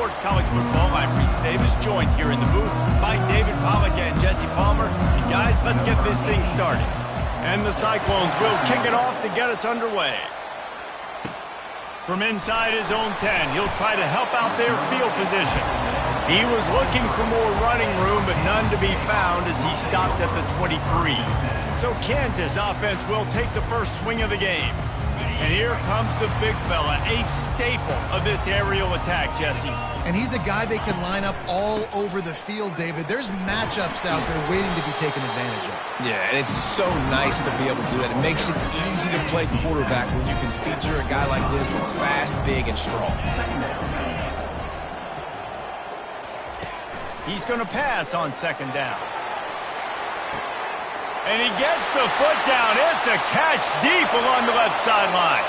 Sports College Football. I'm Reese Davis, joined here in the booth by David Pollack and Jesse Palmer. And guys, let's get this thing started. And the Cyclones will kick it off to get us underway. From inside his own 10, he'll try to help out their field position. He was looking for more running room, but none to be found as he stopped at the 23. So Kansas offense will take the first swing of the game. And here comes the big fella, a staple of this aerial attack, Jesse. And he's a guy they can line up all over the field, David. There's matchups out there waiting to be taken advantage of. Yeah, and it's so nice to be able to do that. It makes it easy to play quarterback when you can feature a guy like this that's fast, big, and strong. He's going to pass on second down. And he gets the foot down. It's a catch deep along the left sideline.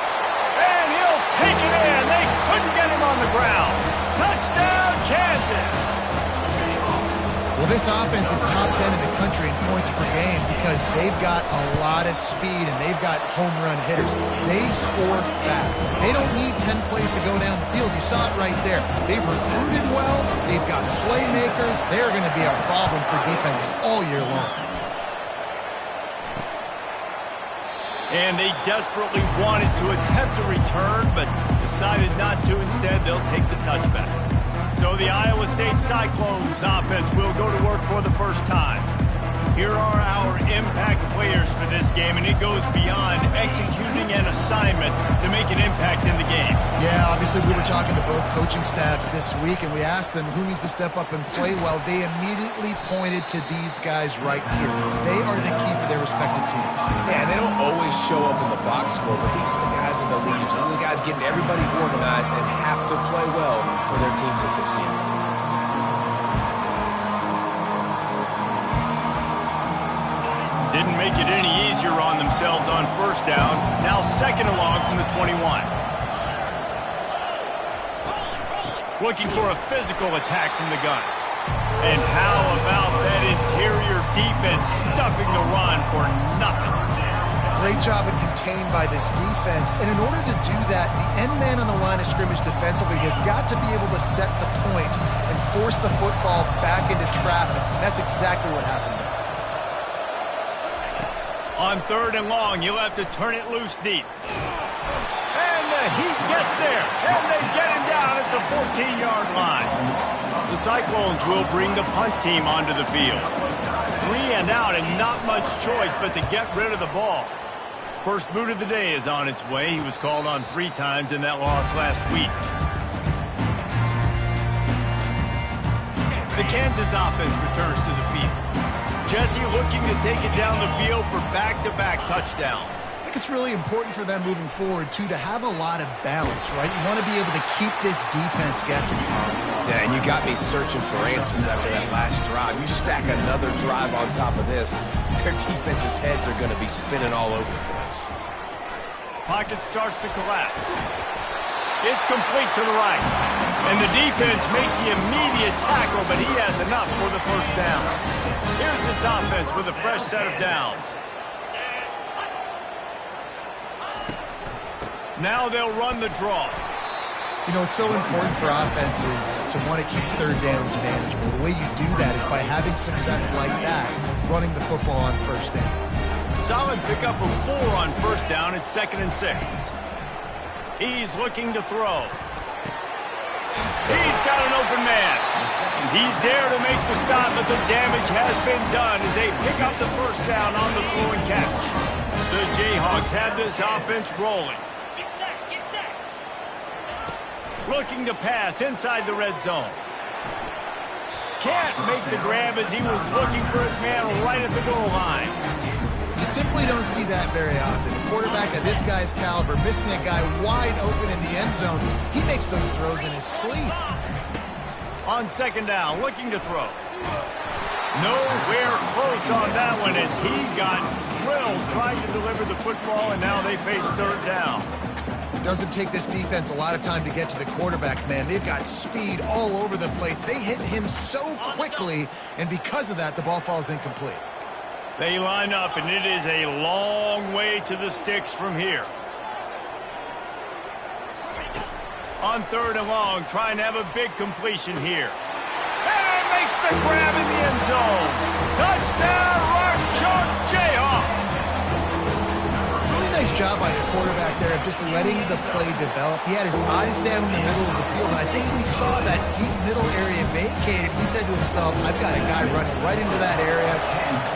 And he'll take it in. They couldn't get him on the ground. Touchdown, Kansas. Well, this offense is top 10 in the country in points per game because they've got a lot of speed and they've got home run hitters. They score fast. They don't need 10 plays to go down the field. You saw it right there. They've recruited well. They've got playmakers. They're going to be a problem for defenses all year long. And they desperately wanted to attempt a return, but decided not to. Instead, they'll take the touchback. So the Iowa State Cyclones offense will go to work for the first time. Here are our impact players for this game, and it goes beyond executing an assignment to make an impact in the game. Yeah, obviously we were talking to both coaching staffs this week, and we asked them who needs to step up and play well. They immediately pointed to these guys right here. They are the key for their respective teams. Yeah, they don't always show up in the box score, but these are the guys that are the leaders. These are the guys getting everybody organized and have to play well for their team to succeed. Didn't make it any easier on themselves on first down. Now second along from the 21. Looking for a physical attack from the gun. And how about that interior defense stuffing the run for nothing? Great job of contained by this defense. And in order to do that, the end man on the line of scrimmage defensively has got to be able to set the point and force the football back into traffic. And that's exactly what happened there. On third and long, you'll have to turn it loose deep. And the heat gets there. And they get him down at the 14-yard line. The Cyclones will bring the punt team onto the field. 3 and out and not much choice but to get rid of the ball. First boot of the day is on its way. He was called on 3 times in that loss last week. The Kansas offense returns to the field. Jesse looking to take it down the field for back-to-back touchdowns. I think it's really important for them moving forward, too, to have a lot of balance, right? You want to be able to keep this defense guessing. Yeah, and you got me searching for answers after that last drive. You stack another drive on top of this, their defense's heads are going to be spinning all over the place. Pocket starts to collapse. It's complete to the right. And the defense makes the immediate tackle, but he has enough for the first down. Here's this offense with a fresh set of downs. Now they'll run the draw. You know, it's so important for offenses to want to keep third downs manageable. The way you do that is by having success like that, running the football on first down. Solid pickup of 4 on first down. It's 2nd and 6. He's looking to throw. He's got an open man. He's there to make the stop, but the damage has been done as they pick up the first down on the throw and catch. The Jayhawks have this offense rolling. Looking to pass inside the red zone. Can't make the grab as he was looking for his man right at the goal line. You simply don't see that very often. A quarterback of this guy's caliber missing a guy wide open in the end zone. He makes those throws in his sleep. On second down, looking to throw. Nowhere close on that one as he got drilled trying to deliver the football, and now they face third down. It doesn't take this defense a lot of time to get to the quarterback, man. They've got speed all over the place. They hit him so quickly, and because of that, the ball falls incomplete. They line up, and it is a long way to the sticks from here. On 3rd and long, trying to have a big completion here. And makes the grab in the end zone. Touchdown, Rock Chalk Jayhawk. Really nice job by the quarterback there of just letting the play develop. He had his eyes down in the middle of the field, and I think when he saw that deep middle area vacated, he said to himself, I've got a guy running right into that area,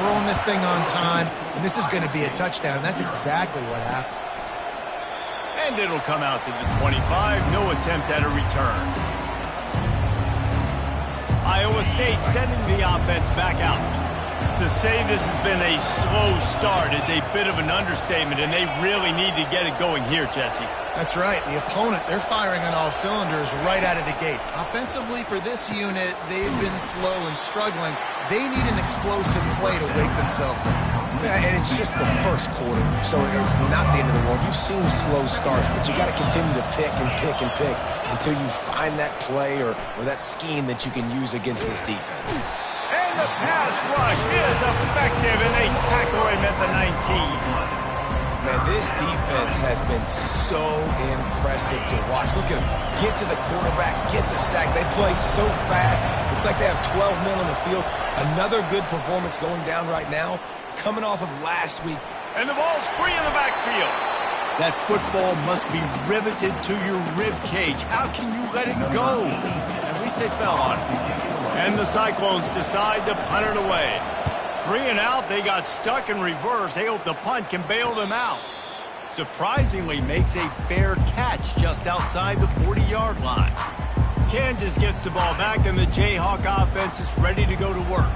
throwing this thing on time, and this is going to be a touchdown. And that's exactly what happened. And it'll come out to the 25. No attempt at a return. Iowa State sending the offense back out. To say this has been a slow start is a bit of an understatement, and they really need to get it going here, Jesse. That's right. The opponent, they're firing on all cylinders right out of the gate. Offensively for this unit, they've been slow and struggling. They need an explosive play to wake themselves up. Yeah, and it's just the first quarter, so it's not the end of the world. You've seen slow starts, but you got to continue to pick and pick and pick until you find that play or that scheme that you can use against this defense. And the pass rush is effective, and they tackle him at the 19. Man, this defense has been so impressive to watch. Look at them. Get to the quarterback, get the sack. They play so fast. It's like they have 12 men on the field. Another good performance going down right now, coming off of last week. And the ball's free in the backfield. That football must be riveted to your rib cage. How can you let it go? At least they fell on it. And the Cyclones decide to punt it away. 3 and out, they got stuck in reverse. They hope the punt can bail them out. Surprisingly makes a fair catch just outside the 40-yard line. Kansas gets the ball back, and the Jayhawk offense is ready to go to work.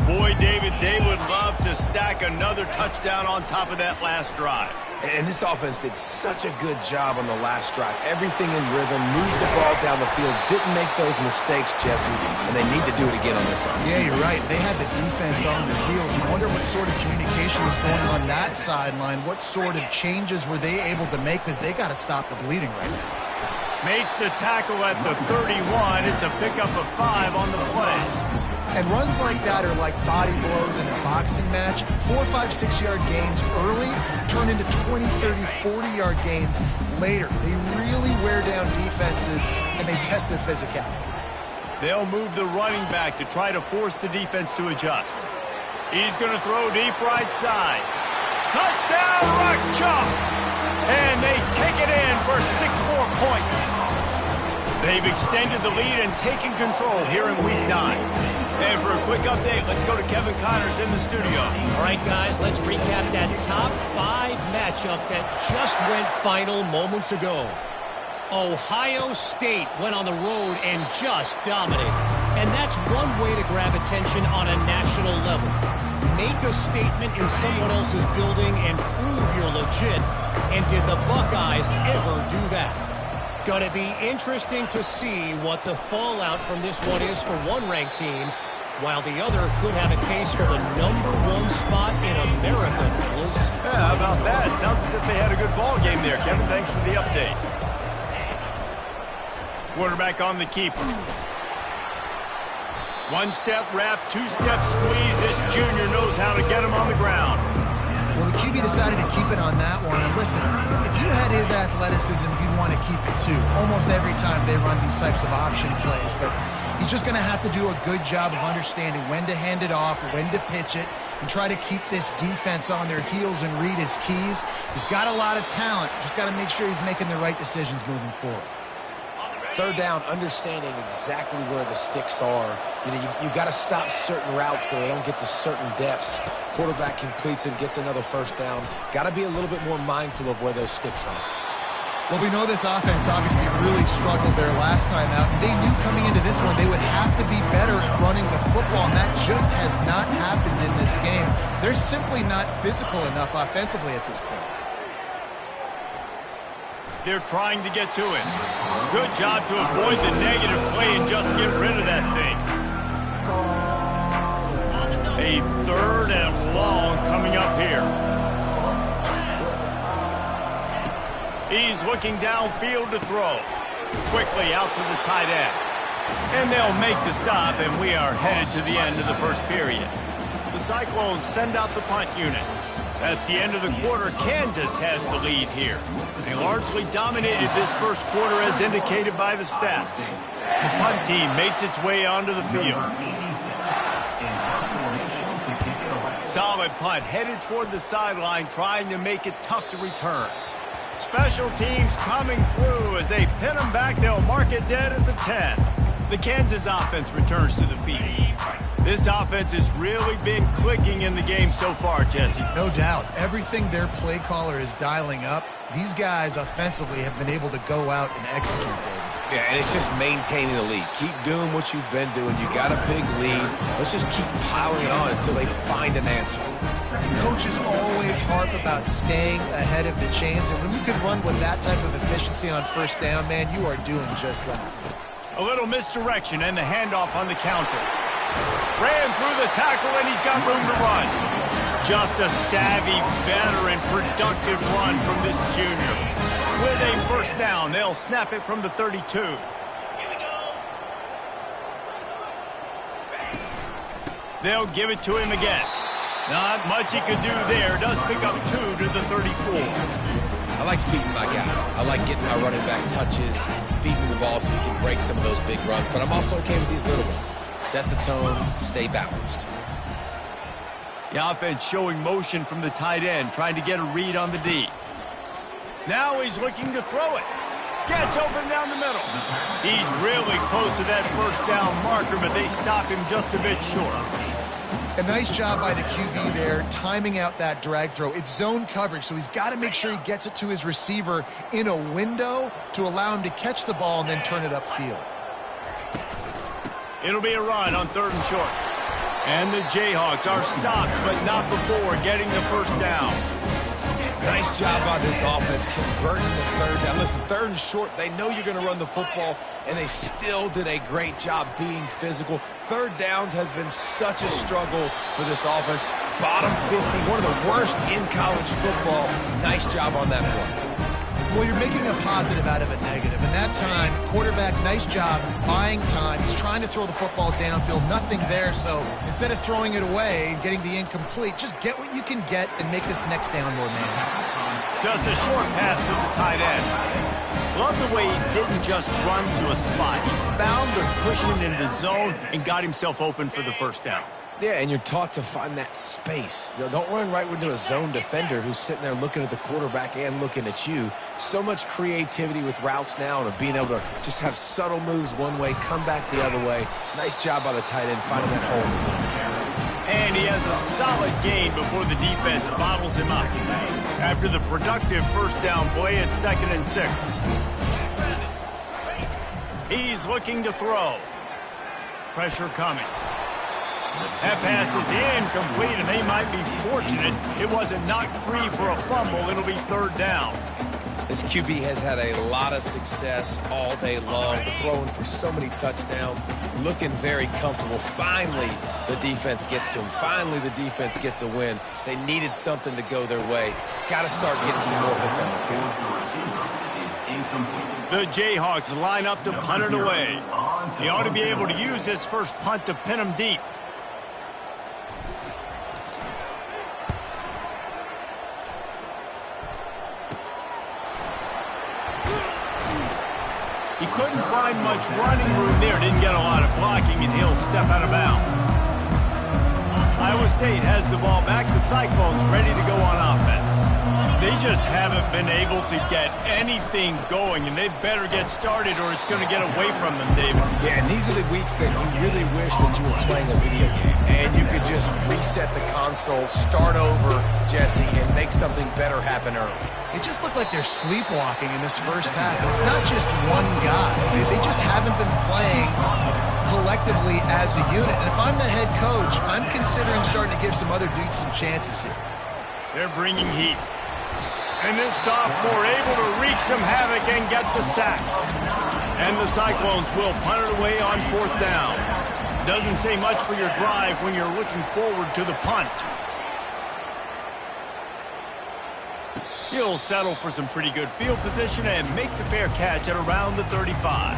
Boy, David, they would love to stack another touchdown on top of that last drive. And this offense did such a good job on the last drive. Everything in rhythm, moved the ball down the field, didn't make those mistakes, Jesse, and they need to do it again on this one. Yeah, you're right. They had the defense on their heels. You wonder what sort of communication was going on that sideline. What sort of changes were they able to make, because they got to stop the bleeding right now. Makes the tackle at the 31. It's a pickup of 5 on the play. And runs like that are like body blows in a boxing match. 4, 5, 6-yard gains early turn into 20, 30, 40-yard gains later. They really wear down defenses, and they test their physicality. They'll move the running back to try to force the defense to adjust. He's going to throw deep right side. Touchdown, Rock Chalk! And they take it in for 6 more points. They've extended the lead and taken control here in Week 9. And for a quick update, let's go to Kevin Connors in the studio. All right, guys, let's recap that top 5 matchup that just went final moments ago. Ohio State went on the road and just dominated. And that's one way to grab attention on a national level. Make a statement in someone else's building and prove you're legit. And did the Buckeyes ever do that? Gonna be interesting to see what the fallout from this one is for one ranked team, while the other could have a case for the #1 spot in America, fellas. Yeah, how about that? Sounds as if they had a good ball game there, Kevin. Thanks for the update. Quarterback on the keeper. 1-step wrap, 2-step squeeze. This junior knows how to get him on the ground. Well, the QB decided to keep it on that one. And listen, if you had his athleticism, you'd want to keep it too. Almost every time they run these types of option plays. But he's just going to have to do a good job of understanding when to hand it off, when to pitch it, and try to keep this defense on their heels and read his keys. He's got a lot of talent. Just got to make sure he's making the right decisions moving forward. 3rd down, understanding exactly where the sticks are. You know, you got to stop certain routes so they don't get to certain depths. Quarterback completes it, gets another 1st down. Got to be a little bit more mindful of where those sticks are. Well, we know this offense obviously really struggled there last time out. They knew coming into this one they would have to be better at running the football, and that just has not happened in this game. They're simply not physical enough offensively at this point. They're trying to get to him. Good job to avoid the negative play and just get rid of that thing. A 3rd and long coming up here. He's looking downfield to throw. Quickly out to the tight end. And they'll make the stop, and we are headed to the end of the first period. The Cyclones send out the punt unit. That's the end of the quarter. Kansas has the lead here. They largely dominated this first quarter as indicated by the stats. The punt team makes its way onto the field. Solid punt, headed toward the sideline, trying to make it tough to return. Special teams coming through as they pin them back. They'll mark it dead at the 10. The Kansas offense returns to the field. This offense has really been clicking in the game so far, Jesse. No doubt. Everything their play caller is dialing up, these guys offensively have been able to go out and execute, baby. Yeah, and it's just maintaining the lead. Keep doing what you've been doing. You got a big lead. Let's just keep piling it on until they find an answer. Coaches always harp about staying ahead of the chains, and when you can run with that type of efficiency on first down, man, you are doing just that. A little misdirection and the handoff on the counter. Ran through the tackle, and he's got room to run. Just a savvy, veteran, productive run from this junior. With a first down, they'll snap it from the 32. They'll give it to him again. Not much he could do there. Does pick up 2 to the 34. I like feeding my guy. I like getting my running back touches, feeding the ball so he can break some of those big runs. But I'm also okay with these little ones. Set the tone, stay balanced. The offense showing motion from the tight end, trying to get a read on the D. Now he's looking to throw it. Gets open down the middle. He's really close to that first down marker, but they stop him just a bit short. A nice job by the QB there, timing out that drag throw. It's zone coverage, so he's got to make sure he gets it to his receiver in a window to allow him to catch the ball and then turn it upfield. It'll be a run on 3rd and short. And the Jayhawks are stopped, but not before getting the first down. Nice job by this offense converting the 3rd down. Listen, 3rd and short, they know you're going to run the football, and they still did a great job being physical. 3rd downs has been such a struggle for this offense. Bottom 50, one of the worst in college football. Nice job on that play. Well, you're making a positive out of a negative. And that time, quarterback, nice job buying time. He's trying to throw the football downfield. Nothing there, so instead of throwing it away and getting the incomplete, just get what you can get and make this next down more manageable. Just a short pass to the tight end. Love the way he didn't just run to a spot. He found the cushion in the zone and got himself open for the first down. Yeah, and you're taught to find that space. You know, don't run right into a zone defender who's sitting there looking at the quarterback and looking at you. So much creativity with routes now and of being able to just have subtle moves one way, come back the other way. Nice job by the tight end finding that hole in the zone. And he has a solid gain before the defense bottles him up. After the productive first down play, it's 2nd and 6. He's looking to throw. Pressure coming. That pass is incomplete, and they might be fortunate it wasn't knocked free for a fumble. It'll be 3rd down. This QB has had a lot of success all day long, throwing for so many touchdowns, looking very comfortable. Finally, the defense gets to him. Finally, the defense gets a win. They needed something to go their way. Got to start getting some more hits on this guy. The Jayhawks line up to punt it away. He ought to be able to use his first punt to pin him deep. He couldn't find much running room there. Didn't get a lot of blocking, and he'll step out of bounds. Iowa State has the ball back. The Cyclones ready to go on offense. They just haven't been able to get anything going, and they better get started or it's going to get away from them, David. Yeah, and these are the weeks that you really wish that you were playing a video game and you could just reset the console, start over, Jesse, and make something better happen early. It just looked like they're sleepwalking in this first half. And it's not just one guy. They just haven't been playing collectively as a unit. And if I'm the head coach, I'm considering starting to give some other dudes some chances here. They're bringing heat. And this sophomore able to wreak some havoc and get the sack. And the Cyclones will punt it away on 4th down. Doesn't say much for your drive when you're looking forward to the punt. He'll settle for some pretty good field position and make the fair catch at around the 35.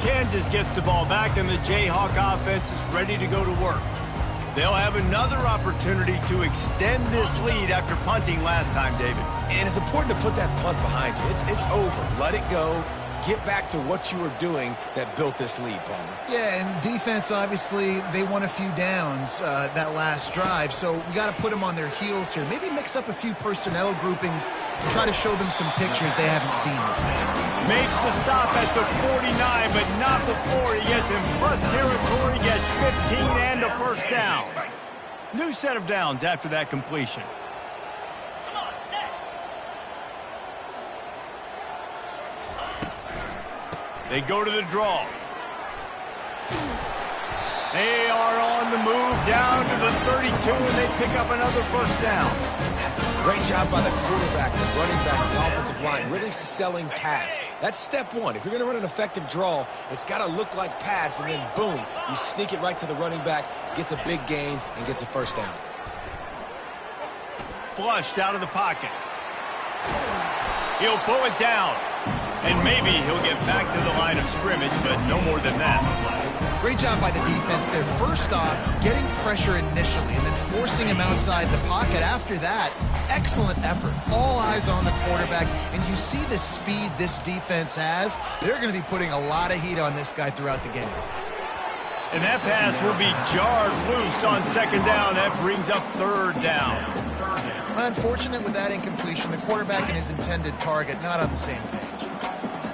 Kansas gets the ball back, and the Jayhawk offense is ready to go to work. They'll have another opportunity to extend this lead after punting last time, David. And it's important to put that punt behind you. It's over. Let it go. Get back to what you were doing that built this lead, Palmer. Yeah, and defense, obviously, they won a few downs that last drive, so we got to put them on their heels here. Maybe mix up a few personnel groupings and try to show them some pictures they haven't seen. Makes the stop at the 49, but not before he gets in plus territory, gets 15 and a first down. New set of downs after that completion. They go to the draw. They are on the move down to the 32, and they pick up another first down. Great job by the quarterback, the running back, the offensive line, really selling pass. That's step one. If you're going to run an effective draw, it's got to look like pass, and then boom, you sneak it right to the running back, gets a big gain, and gets a first down. Flushed out of the pocket. He'll pull it down. And maybe he'll get back to the line of scrimmage, but no more than that. Great job by the defense there. First off, getting pressure initially and then forcing him outside the pocket. After that, excellent effort. All eyes on the quarterback. And you see the speed this defense has. They're going to be putting a lot of heat on this guy throughout the game. And that pass will be jarred loose on second down. That brings up third down. Unfortunate with that incompletion. The quarterback and his intended target not on the same page.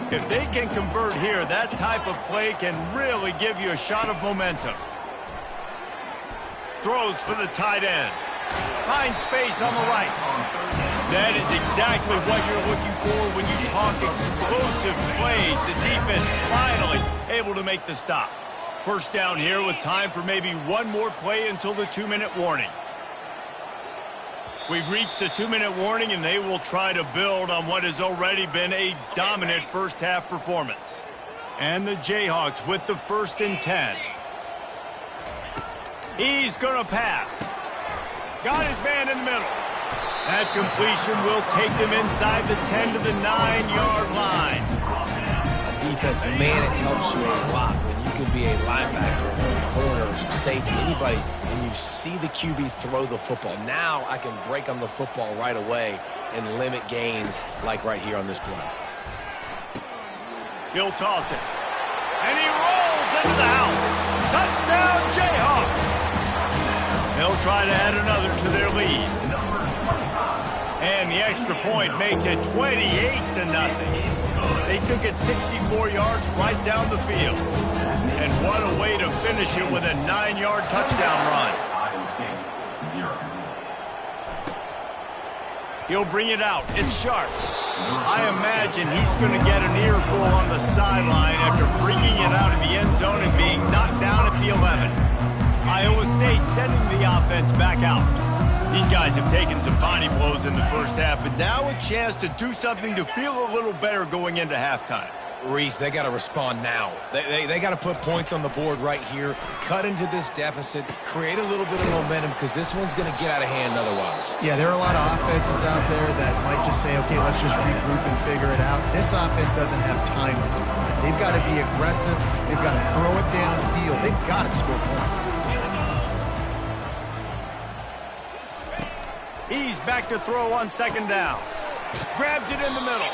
If they can convert here, that type of play can really give you a shot of momentum. Throws for the tight end. Finds space on the right. That is exactly what you're looking for when you talk explosive plays. The defense finally able to make the stop. First down here with time for maybe one more play until the 2-minute warning. We've reached the 2-minute warning, and they will try to build on what has already been a dominant first-half performance. And the Jayhawks with the 1st and 10. He's going to pass. Got his man in the middle. That completion will take them inside the 10 to the 9-yard line. Defense, man, it helps you a lot when you can be a linebacker or a corner or safety, anybody, and you see the QB throw the football. Now I can break on the football right away and limit gains like right here on this play. He'll toss it. And he rolls into the house. Touchdown, Jayhawks. They'll try to add another to their lead. And the extra point makes it 28-0. They took it 64 yards right down the field. And what a way to finish it with a 9-yard touchdown run. He'll bring it out. It's sharp. I imagine he's going to get an earful on the sideline after bringing it out of the end zone and being knocked down at the 11. Iowa State sending the offense back out. These guys have taken some body blows in the first half, but now a chance to do something to feel a little better going into halftime. Reese, they got to respond now. They got to put points on the board right here, cut into this deficit, create a little bit of momentum because this one's going to get out of hand otherwise. Yeah, there are a lot of offenses out there that might just say, okay, let's just regroup and figure it out. This offense doesn't have time to do that. They've got to be aggressive. They've got to throw it downfield. They've got to score points. He's back to throw on second down. Grabs it in the middle.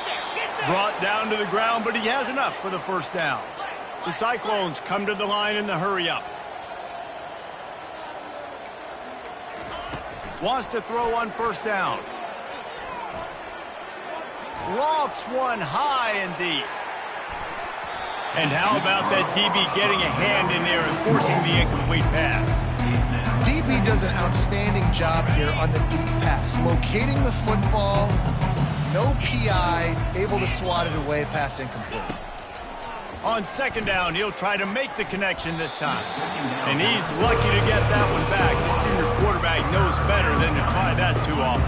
Brought down to the ground, but he has enough for the first down. The Cyclones come to the line in the hurry-up. Wants to throw on first down. Lofts one high and deep. And how about that DB getting a hand in there and forcing the incomplete pass? DB does an outstanding job here on the deep pass, locating the football, no PI, able to swat it away, pass incomplete. On second down, he'll try to make the connection this time. And he's lucky to get that one back. This junior quarterback knows better than to try that too often.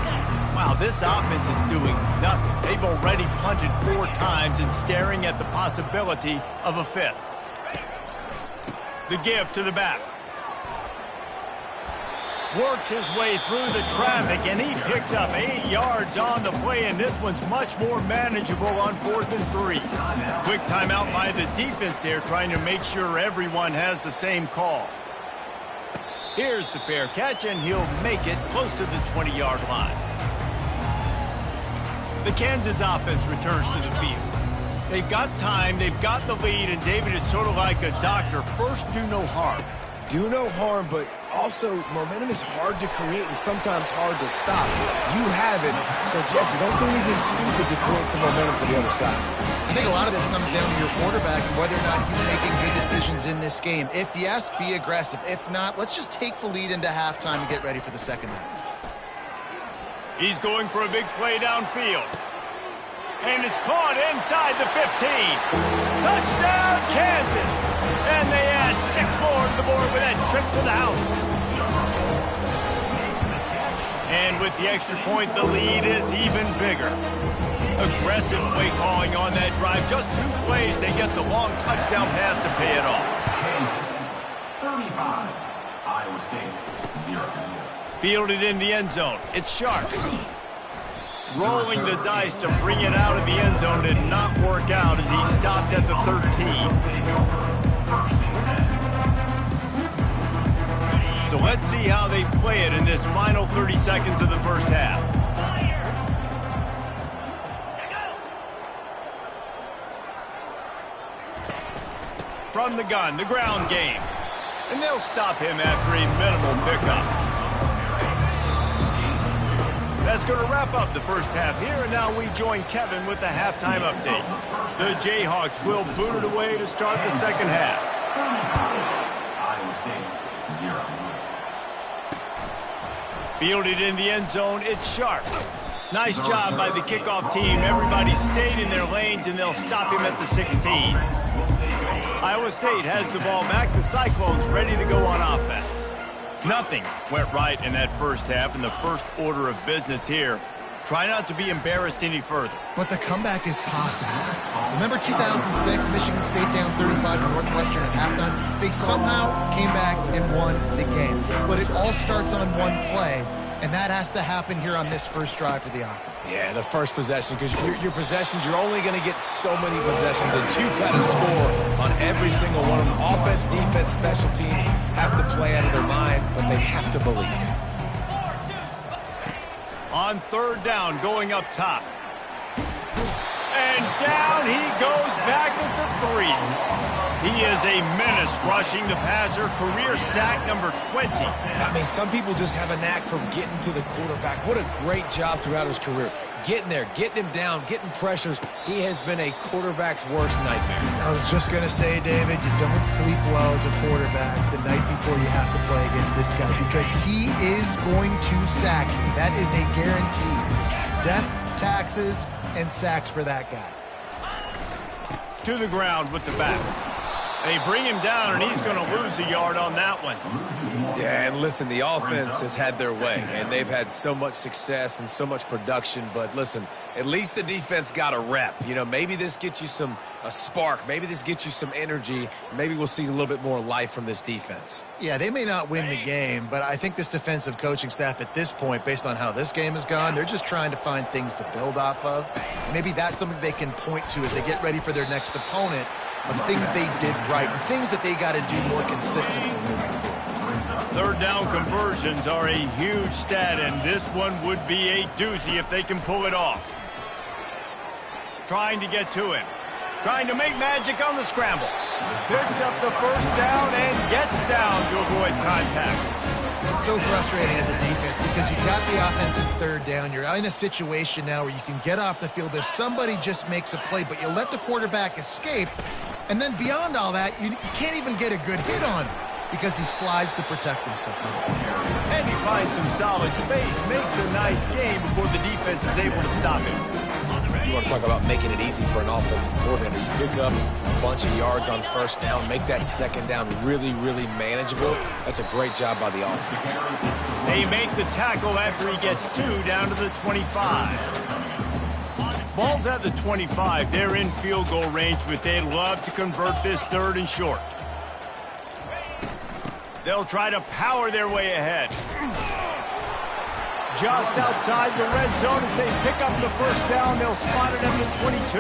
Wow, this offense is doing nothing. They've already punted 4 times and staring at the possibility of a 5th. The give to the back. Works his way through the traffic, and he picks up 8 yards on the play, and this one's much more manageable on 4th and 3. Quick timeout by the defense there, trying to make sure everyone has the same call. Here's the fair catch, and he'll make it close to the 20-yard line. The Kansas offense returns to the field. They've got time, they've got the lead, and David, it's sort of like a doctor. First, do no harm. Do no harm, but also momentum is hard to create and sometimes hard to stop. You have it, so Jesse, don't do anything stupid to create some momentum for the other side. I think a lot of this comes down to your quarterback and whether or not he's making good decisions in this game. If yes, be aggressive. If not, let's just take the lead into halftime and get ready for the second half. He's going for a big play downfield. And it's caught inside the 15. Touchdown, Kansas! And they add 6 more to the board with that trip to the house. And with the extra point, the lead is even bigger. Aggressive play calling on that drive. Just 2 plays, they get the long touchdown pass to pay it off. 35, Iowa State, 0. Fielded in the end zone. It's Sharp. Rolling the dice to bring it out of the end zone did not work out as he stopped at the 13. So let's see how they play it in this final 30 seconds of the first half. From the gun, the ground game. And they'll stop him after a minimal pickup. That's going to wrap up the first half here, and now we join Kevin with the halftime update. The Jayhawks will boot it away to start the second half. Iowa State, 0. Fielded in the end zone, it's Sharp. Nice job by the kickoff team. Everybody stayed in their lanes, and they'll stop him at the 16. Iowa State has the ball back. The Cyclones ready to go on offense. Nothing went right in that first half, and the first order of business here. Try not to be embarrassed any further. But the comeback is possible. Remember 2006, Michigan State down 35 to Northwestern at halftime? They somehow came back and won the game. But it all starts on one play, and that has to happen here on this first drive for the offense. Yeah, the first possession, because your possessions, you're only going to get so many possessions, and you've got to score on every single one of them. Offense, defense, special teams have to play out of their mind, but they have to believe. On third down, going up top. And down he goes back at the 3. He is a menace rushing the passer, career sack number 20. I mean, some people just have a knack for getting to the quarterback. What a great job throughout his career. Getting there, getting him down, getting pressures. He has been a quarterback's worst nightmare. I was just going to say, David, you don't sleep well as a quarterback the night before you have to play against this guy because he is going to sack you. That is a guarantee. Death, taxes, and sacks for that guy. To the ground with the back. They bring him down, and he's going to lose a yard on that one. Yeah, and listen, the offense has had their way, and they've had so much success and so much production. But listen, at least the defense got a rep. You know, maybe this gets you a spark. Maybe this gets you some energy. Maybe we'll see a little bit more life from this defense. Yeah, they may not win the game, but I think this defensive coaching staff at this point, based on how this game has gone, they're just trying to find things to build off of. Maybe that's something they can point to as they get ready for their next opponent, of things they did right and things that they got to do more consistently moving forward. Third down conversions are a huge stat, and this one would be a doozy if they can pull it off. Trying to get to him. Trying to make magic on the scramble. Picks up the first down and gets down to avoid contact. So frustrating as a defense because you got the offensive third down. You're in a situation now where you can get off the field. If somebody just makes a play, but you let the quarterback escape, and then beyond all that, you can't even get a good hit on him because he slides to protect himself. And he finds some solid space, makes a nice game before the defense is able to stop him. You want to talk about making it easy for an offensive coordinator. You pick up a bunch of yards on first down, make that second down really, really manageable. That's a great job by the offense. They make the tackle after he gets 2 down to the 25. Ball's at the 25. They're in field goal range, but they'd love to convert this third and short. They'll try to power their way ahead. Just outside the red zone as they pick up the first down. They'll spot it at the 22.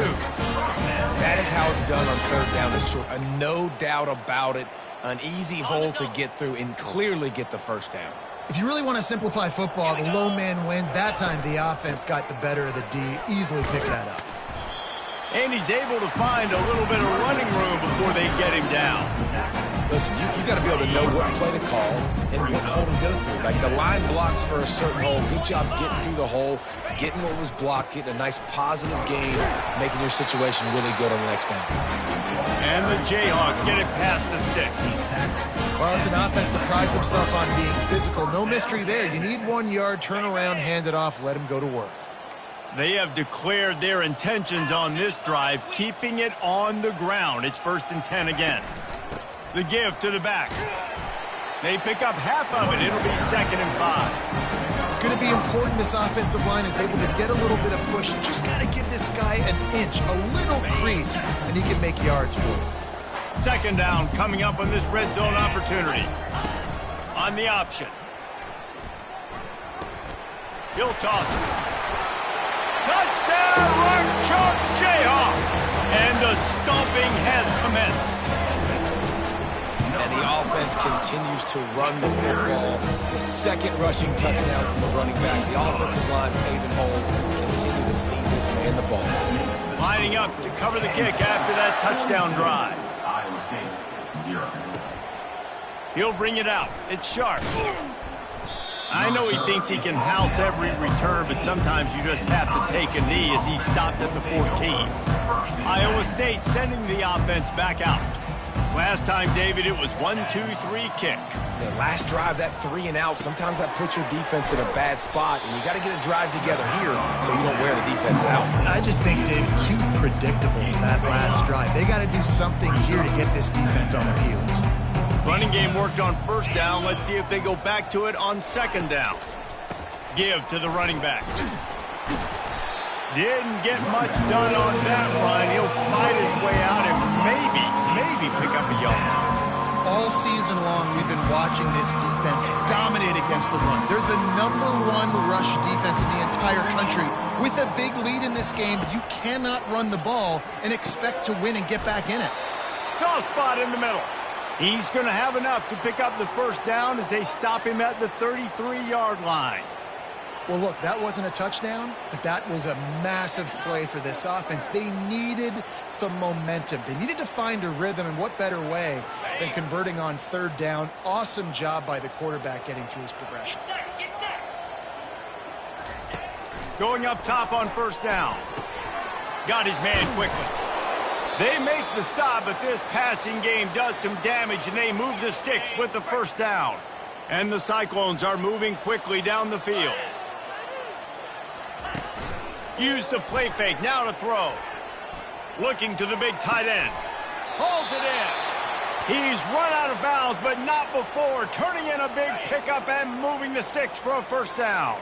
That is how it's done on third down and short. No doubt about it. An easy hole to get through and clearly get the first down. If you really want to simplify football, the low man wins. That time the offense got the better of the D. Easily picked that up. And he's able to find a little bit of running room before they get him down. Listen, you got to be able to know what play to call and what hole to go through. Like the line blocks for a certain hole. Good job getting through the hole, getting what was blocked, getting a nice positive gain, making your situation really good on the next down. And the Jayhawks get it past the sticks. Well, it's an offense that prides themselves on being physical. No mystery there. You need 1 yard, turn around, hand it off, let them go to work. They have declared their intentions on this drive, keeping it on the ground. It's 1st and 10 again. The give to the back. They pick up half of it. It'll be 2nd and 5. It's going to be important this offensive line is able to get a little bit of push. You just got to give this guy an inch, a little crease, and he can make yards for you. 2nd down coming up on this red zone opportunity. On the option. He'll toss it. Touchdown, Rock Chalk Jayhawk! And the stomping has commenced. And the offense continues to run the football. The 2nd rushing touchdown from the running back. The offensive line paving holes and continue to feed this man the ball. Lining up to cover the kick after that touchdown drive. Iowa State, 0. He'll bring it out. It's sharp. I know he thinks he can house every return, but sometimes you just have to take a knee as he stopped at the 14. Iowa State sending the offense back out. Last time, David, it was 1-2-3 kick. The last drive, that 3 and out, sometimes that puts your defense in a bad spot, and you got to get a drive together here so you don't wear the defense out. I just think, David, too predictable that last drive. They got to do something here to get this defense on their heels. Running game worked on 1st down. Let's see if they go back to it on 2nd down. Give to the running back. Didn't get much done on that run. He'll fight his way out and maybe pick up a yard. All season long, we've been watching this defense dominate against the run. They're the #1 rush defense in the entire country. With a big lead in this game, you cannot run the ball and expect to win and get back in it. Soft spot in the middle. He's going to have enough to pick up the 1st down as they stop him at the 33-yard line. Well, look, that wasn't a touchdown, but that was a massive play for this offense. They needed some momentum. They needed to find a rhythm, and what better way than converting on 3rd down. Awesome job by the quarterback getting through his progression. Going up top on 1st down. Got his man quickly. They make the stop, but this passing game does some damage, and they move the sticks with the 1st down. And the Cyclones are moving quickly down the field. Use the play fake, now to throw. Looking to the big tight end. Hauls it in. He's run out of bounds, but not before. Turning in a big pickup and moving the sticks for a 1st down.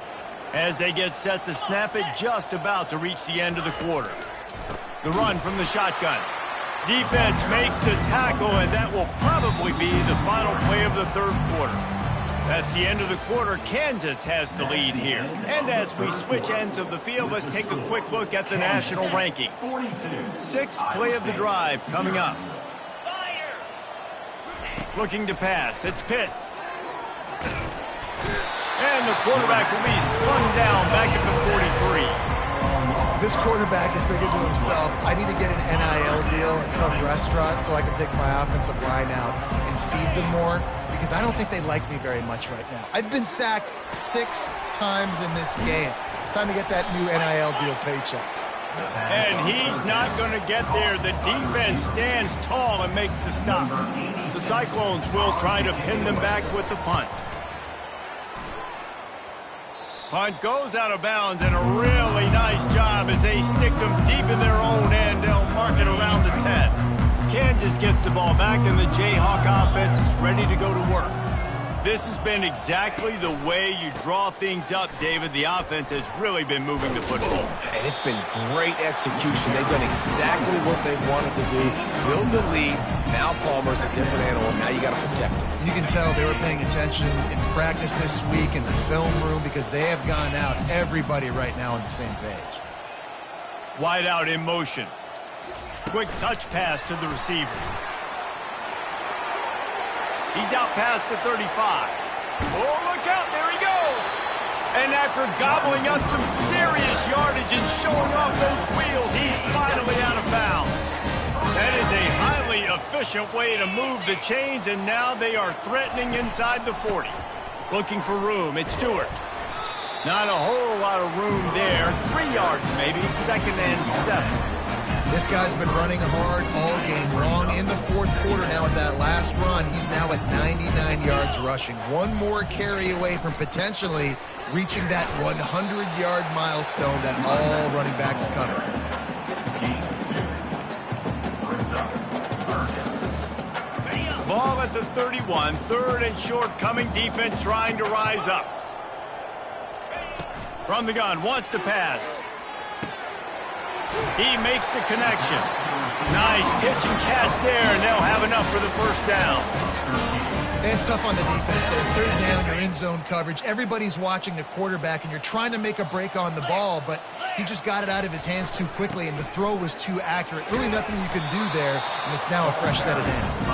As they get set to snap it, just about to reach the end of the quarter. The run from the shotgun. Defense makes the tackle, and that will probably be the final play of the 3rd quarter. That's the end of the quarter. Kansas has the lead here. And as we switch ends of the field, let's take a quick look at the national rankings. 6th play of the drive coming up. Looking to pass. It's Pitts. And the quarterback will be slung down back at the 43. This quarterback is thinking to himself, I need to get an NIL deal at some restaurant so I can take my offensive line out and feed them more, because I don't think they like me very much right now. I've been sacked 6 times in this game. It's time to get that new NIL deal paycheck. And he's not going to get there. The defense stands tall and makes the stop. The Cyclones will try to pin them back with the punt. Punt goes out of bounds, and a really nice job as they stick them deep in their own end. They'll mark it around the 10. Kansas gets the ball back, and the Jayhawk offense is ready to go to work. This has been exactly the way you draw things up, David. The offense has really been moving the football. And it's been great execution. They've done exactly what they wanted to do. Build the lead. Now Palmer's a different animal. Now you got to protect him. You can tell they were paying attention in practice this week in the film room, because they have gone out, everybody right now on the same page. Wide out in motion. Quick touch pass to the receiver. He's out past the 35. Oh, look out, there he goes. And after gobbling up some serious yardage and showing off those wheels, he's finally out of bounds. That is a highly efficient way to move the chains, and now they are threatening inside the 40. Looking for room, it's Stewart. Not a whole lot of room there. 3 yards maybe, 2nd and 7. This guy's been running hard all game long in the fourth quarter. Now with that last run, he's now at 99 yards rushing. One more carry away from potentially reaching that 100-yard milestone that all running backs covet. Ball at the 31, 3rd and short coming. Defense trying to rise up. From the gun, wants to pass. He makes the connection. Nice pitch and catch there, and they'll have enough for the first down. It's tough on the defense there. 3rd down, you're in zone coverage. Everybody's watching the quarterback, and you're trying to make a break on the ball, but he just got it out of his hands too quickly, and the throw was too accurate. Really nothing you can do there, and it's now a fresh set of downs.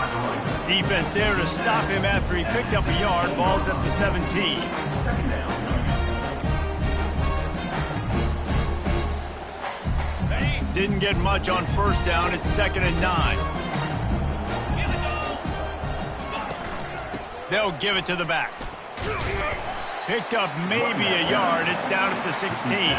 Defense there to stop him after he picked up a yard. Ball's at the 17. Didn't get much on 1st down. It's 2nd and 9. They'll give it to the back. Picked up maybe a yard. It's down at the 16.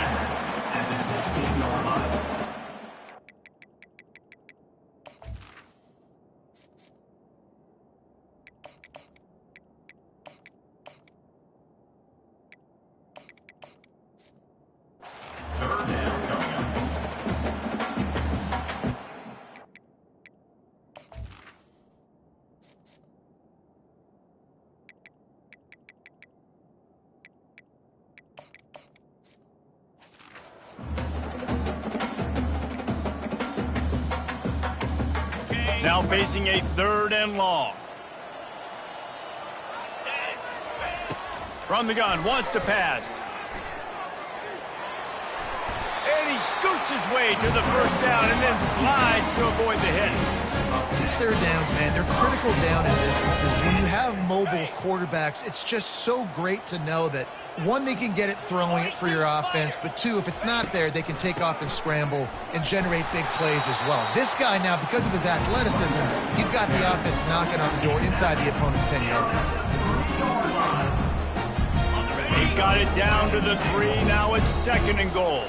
Now facing a 3rd and long. From the gun, wants to pass. And he scoots his way to the 1st down and then slides to avoid the hit. These 3rd downs, man, they're critical down in distances. When you have mobile quarterbacks, it's just so great to know that, 1, they can get it throwing it for your offense, but 2, if it's not there, they can take off and scramble and generate big plays as well. This guy now, because of his athleticism, he's got the offense knocking on the door inside the opponent's 10-yard line. He got it down to the 3. Now it's 2nd and goal.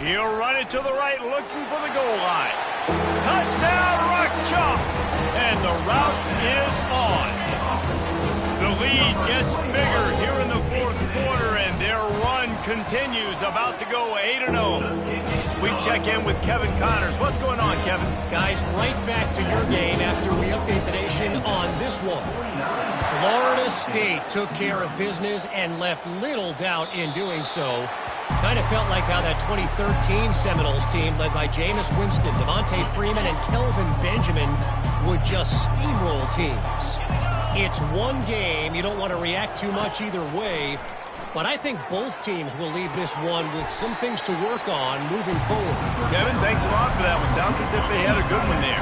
He'll run it to the right, looking for the goal line. Touchdown, Rock Chalk! And the route is on. The lead gets bigger here in the 4th quarter, and their run continues, about to go 8-0. We check in with Kevin Connors. What's going on, Kevin? Guys, right back to your game after we update the nation on this one. Florida State took care of business and left little doubt in doing so. Kind of felt like how that 2013 Seminoles team, led by Jameis Winston, Devontae Freeman, and Kelvin Benjamin, would just steamroll teams. It's one game. You don't want to react too much either way, but I think both teams will leave this one with some things to work on moving forward. Kevin, thanks a lot for that one. Sounds as if they had a good one there.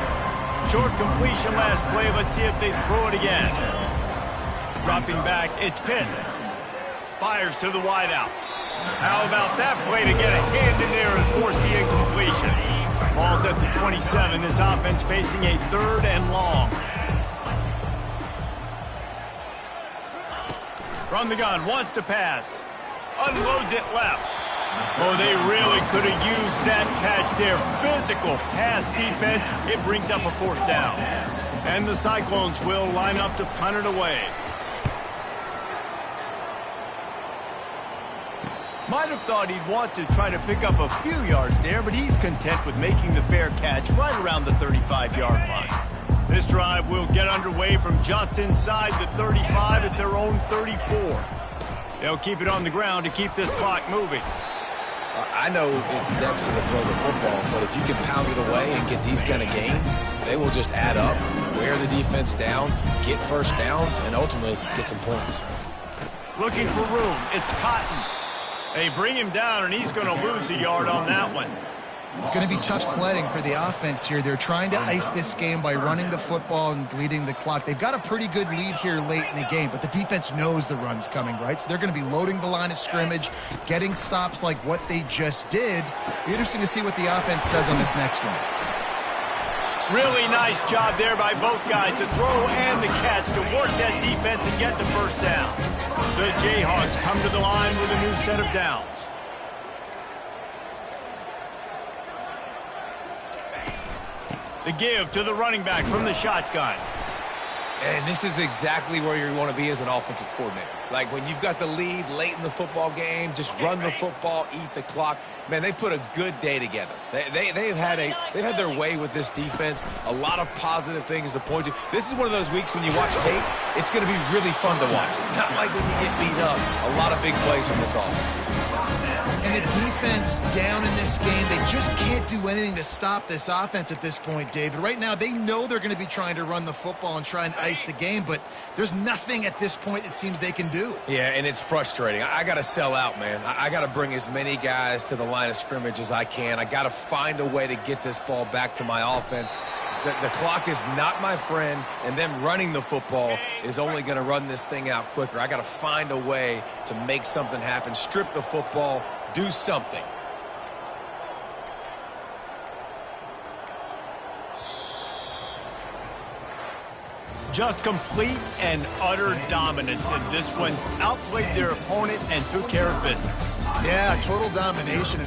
Short completion last play. Let's see if they throw it again. Dropping back, it's Pitts. Fires to the wideout. How about that play to get a hand in there and force the incompletion? Ball's at the 27. This offense facing a 3rd and long. From the gun, wants to pass. Unloads it left. Oh, they really could have used that catch there. Physical pass defense. It brings up a 4th down. And the Cyclones will line up to punt it away. Might have thought he'd want to try to pick up a few yards there, but he's content with making the fair catch right around the 35-yard line. This drive will get underway from just inside the 35 at their own 34. They'll keep it on the ground to keep this clock moving. I know it's sexy to throw the football, but if you can pound it away and get these kind of gains, they will just add up, wear the defense down, get 1st downs, and ultimately get some points. Looking for room. It's Cotton. They bring him down, and he's going to lose a yard on that one. It's going to be tough sledding for the offense here. They're trying to ice this game by running the football and bleeding the clock. They've got a pretty good lead here late in the game, but the defense knows the run's coming, right? So they're going to be loading the line of scrimmage, getting stops like what they just did. Be interesting to see what the offense does on this next one. Really nice job there by both guys to throw and the catch to work that defense and get the first down. The Jayhawks come to the line with a new set of downs. The give to the running back from the shotgun. And this is exactly where you want to be as an offensive coordinator. Like when you've got the lead late in the football game, just run the football, eat the clock. Man, they put a good day together. They've had their way with this defense. A lot of positive things to point to. This is one of those weeks when you watch tape, it's going to be really fun to watch. Not like when you get beat up. A lot of big plays from this offense. And the defense down in this game, they just can't do anything to stop this offense at this point, David. Right now, they know they're going to be trying to run the football and try and ice the game, but there's nothing at this point it seems they can do. Yeah, and it's frustrating. I got to sell out, man. I got to bring as many guys to the line of scrimmage as I can. I got to find a way to get this ball back to my offense. The clock is not my friend, and them running the football is only going to run this thing out quicker. I got to find a way to make something happen, strip the football, do something. Just complete and utter dominance in this one. Outplayed their opponent and took care of business. Yeah, total domination.